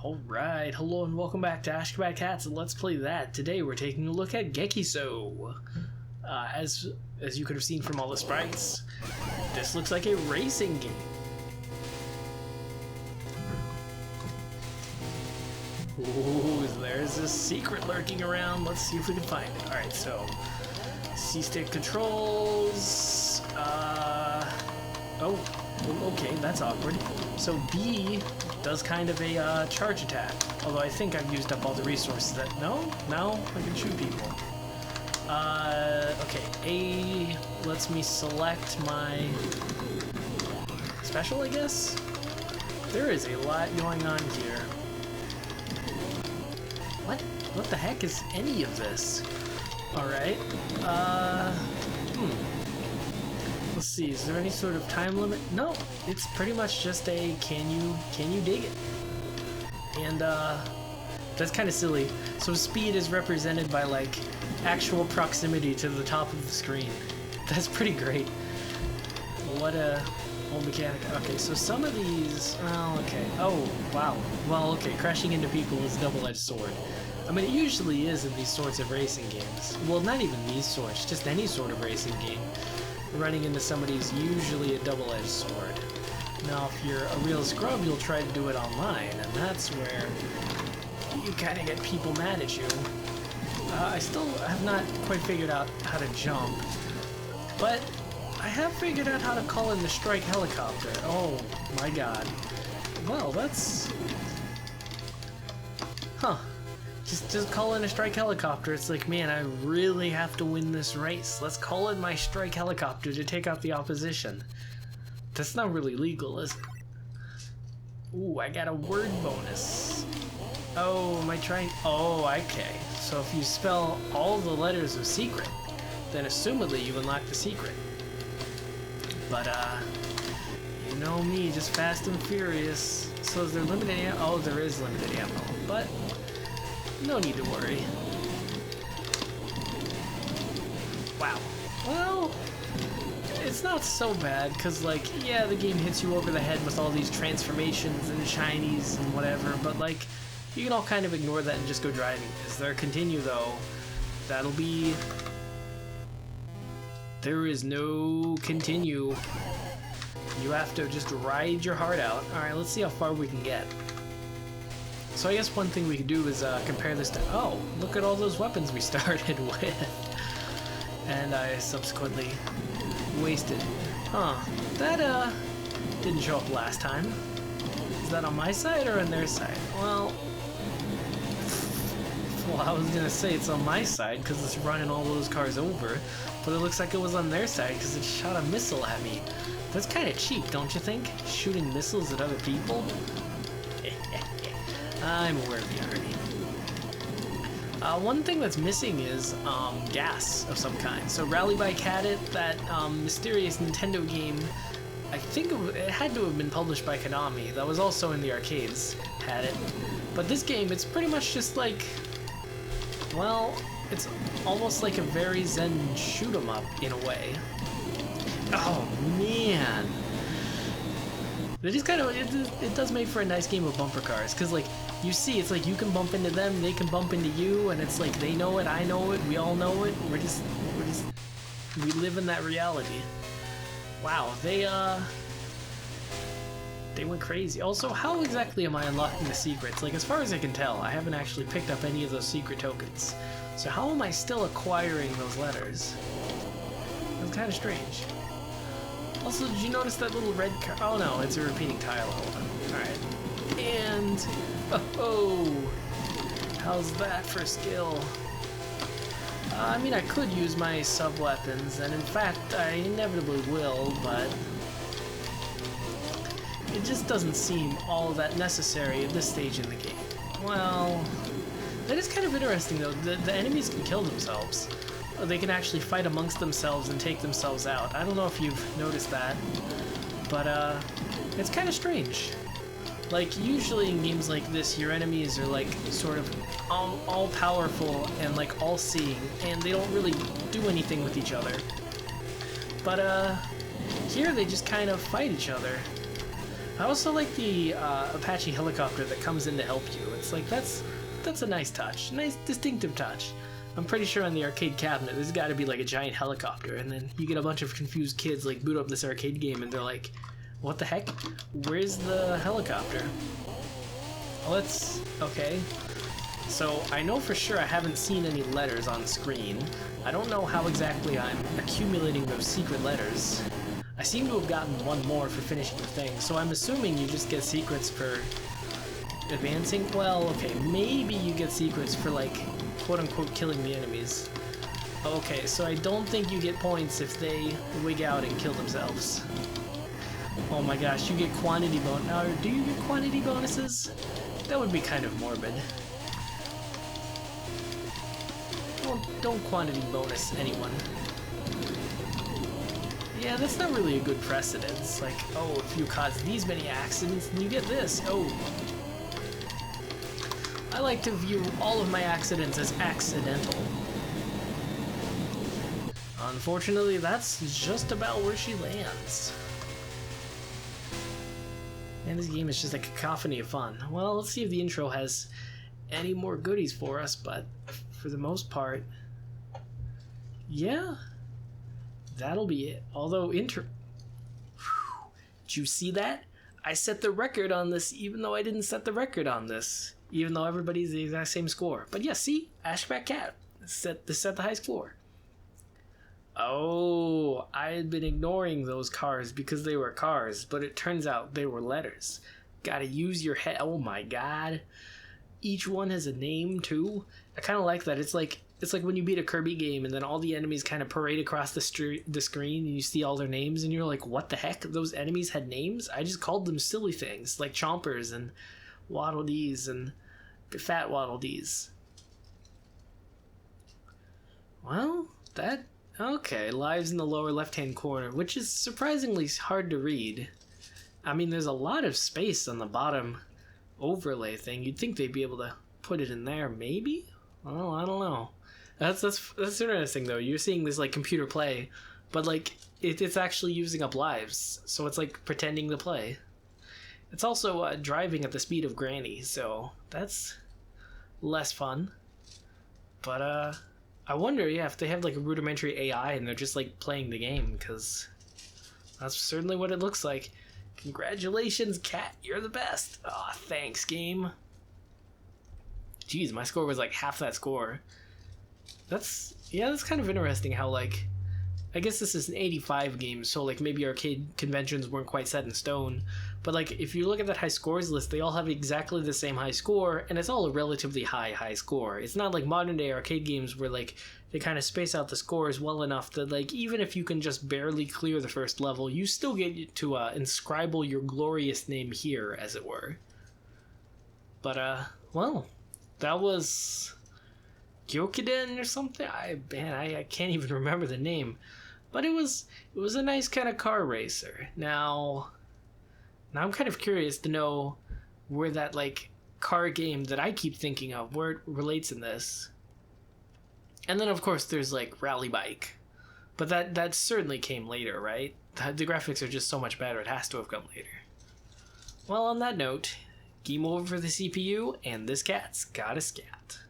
Alright, hello and welcome back to Ashgabat Cats and Let's Play That. Today we're taking a look at Gekisou. As you could have seen from all the sprites, this looks like a racing game. Ooh, there's a secret lurking around. Let's see if we can find it. Alright, so C-stick controls. Oh, okay, that's awkward. So B does kind of a charge attack. Although I think I've used up all the resources that... No, I can shoot people. Okay, A lets me select my special, I guess? There is a lot going on here. What the heck is any of this? Alright, let's see, is there any sort of time limit? No, it's pretty much just a can you dig it? And that's kind of silly. So speed is represented by like actual proximity to the top of the screen. That's pretty great. What a old mechanic. Okay, so some of these, oh, okay. Oh, wow. Well, okay, crashing into people is a double-edged sword. I mean, it usually is in these sorts of racing games. Well, not even these sorts, just any sort of racing game. Running into somebody's usually a double-edged sword. Now, if you're a real scrub, you'll try to do it online, and that's where you kind of get people mad at you. I still have not quite figured out how to jump, but I have figured out how to call in the strike helicopter. Oh my god. Well, that's... Huh. Just call in a strike helicopter. It's like, man, I really have to win this race. Let's call in my strike helicopter to take out the opposition. That's not really legal, is it? Ooh, I got a word bonus. Oh, am I trying? Oh, okay. So if you spell all the letters of secret, then assumedly you unlock the secret. But, you know me, just fast and furious. So is there limited ammo? Oh, there is limited ammo, but no need to worry. Wow. Well, it's not so bad, because, like, yeah, the game hits you over the head with all these transformations and shinies and whatever, but, like, you can all kind of ignore that and just go driving. Is there a continue, though? That'll be... There is no continue. You have to just ride your heart out. Alright, let's see how far we can get. So I guess one thing we could do is compare this to... Oh, look at all those weapons we started with. And I subsequently wasted. Huh. That, didn't show up last time. Is that on my side or on their side? Well, I was gonna say it's on my side because it's running all those cars over, but it looks like it was on their side because it shot a missile at me. That's kind of cheap, don't you think? Shooting missiles at other people? I'm aware of the irony. One thing that's missing is gas of some kind. So Rally Bike had it, that mysterious Nintendo game. I think it had to have been published by Konami. That was also in the arcades, had it. But this game, it's pretty much just like, well, it's almost like a very Zen shoot 'em up in a way. Oh man. It is kind of, it does make for a nice game of bumper cars, because like, you see, it's like you can bump into them, they can bump into you, and it's like they know it, I know it, we all know it, we live in that reality. Wow, they went crazy. Also, how exactly am I unlocking the secrets? Like, as far as I can tell, I haven't actually picked up any of those secret tokens. So how am I still acquiring those letters? That's kind of strange. Also, did you notice that little red car? Oh no, it's a repeating tile. Hold on. Alright. And... Oh! How's that for skill? I mean, I could use my sub-weapons, and in fact, I inevitably will, but... It just doesn't seem all that necessary at this stage in the game. Well... That is kind of interesting, though. The enemies can kill themselves. They can actually fight amongst themselves and take themselves out. I don't know if you've noticed that, but it's kind of strange. Like, usually in games like this, your enemies are like sort of all-powerful and like all-seeing, and they don't really do anything with each other. But here they just kind of fight each other. I also like the Apache helicopter that comes in to help you. It's like, that's a nice touch. Nice, distinctive touch. I'm pretty sure on the arcade cabinet there's got to be like a giant helicopter, and then you get a bunch of confused kids like boot up this arcade game and they're like, what the heck? Where's the helicopter? Let's... okay. So I know for sure I haven't seen any letters on screen. I don't know how exactly I'm accumulating those secret letters. I seem to have gotten one more for finishing the thing, so I'm assuming you just get secrets for advancing. Well, okay, maybe you get secrets for like quote-unquote killing the enemies. Okay, so I don't think you get points if they wig out and kill themselves. Oh my gosh, you get quantity bonus. Now, do you get quantity bonuses? That would be kind of morbid. Don't quantity bonus anyone. Yeah, that's not really a good precedent. It's like, oh, if you cause these many accidents, then you get this. Oh. I like to view all of my accidents as accidental. Unfortunately, that's just about where she lands. And this game is just a cacophony of fun. Well, let's see if the intro has any more goodies for us, but for the most part, yeah, that'll be it. Although, did you see that? I set the record on this even though I didn't set the record on this. Even though everybody's the exact same score. But yeah, see? Ashgabat Cat set the high score. Oh, I had been ignoring those cars because they were cars, but it turns out they were letters. Gotta use your head. Oh my god. Each one has a name too. I kind of like that. It's like when you beat a Kirby game and then all the enemies kind of parade across the screen and you see all their names and you're like, what the heck? Those enemies had names? I just called them silly things like Chompers and Waddle Dees and Fat Waddle Dees. Well, that... okay, lives in the lower left-hand corner, which is surprisingly hard to read. I mean, there's a lot of space on the bottom overlay thing. You'd think they'd be able to put it in there, maybe? Well, I don't know. That's interesting, though. You're seeing this, like, computer play, but, like, it's actually using up lives, so it's, like, pretending to play. It's also driving at the speed of Granny, so that's less fun. But, I wonder, yeah, if they have like a rudimentary AI and they're just like playing the game, because that's certainly what it looks like. Congratulations, Cat, you're the best. Aw, oh, thanks, game. Jeez, my score was like half that score. That's kind of interesting how, like, I guess this is an 85 game, so like maybe arcade conventions weren't quite set in stone. But like if you look at that high scores list, they all have exactly the same high score, and it's all a relatively high score. It's not like modern day arcade games where like they kind of space out the scores well enough that like even if you can just barely clear the first level, you still get to inscribe your glorious name here, as it were. But well, that was Gyokiden or something. I can't even remember the name. But it was a nice kind of car racer. Now I'm kind of curious to know where that like car game that I keep thinking of, where it relates in this. And then of course there's like Rally Bike. But that certainly came later, right? The graphics are just so much better, it has to have come later. Well, on that note, game over for the CPU, and this cat's got a scat.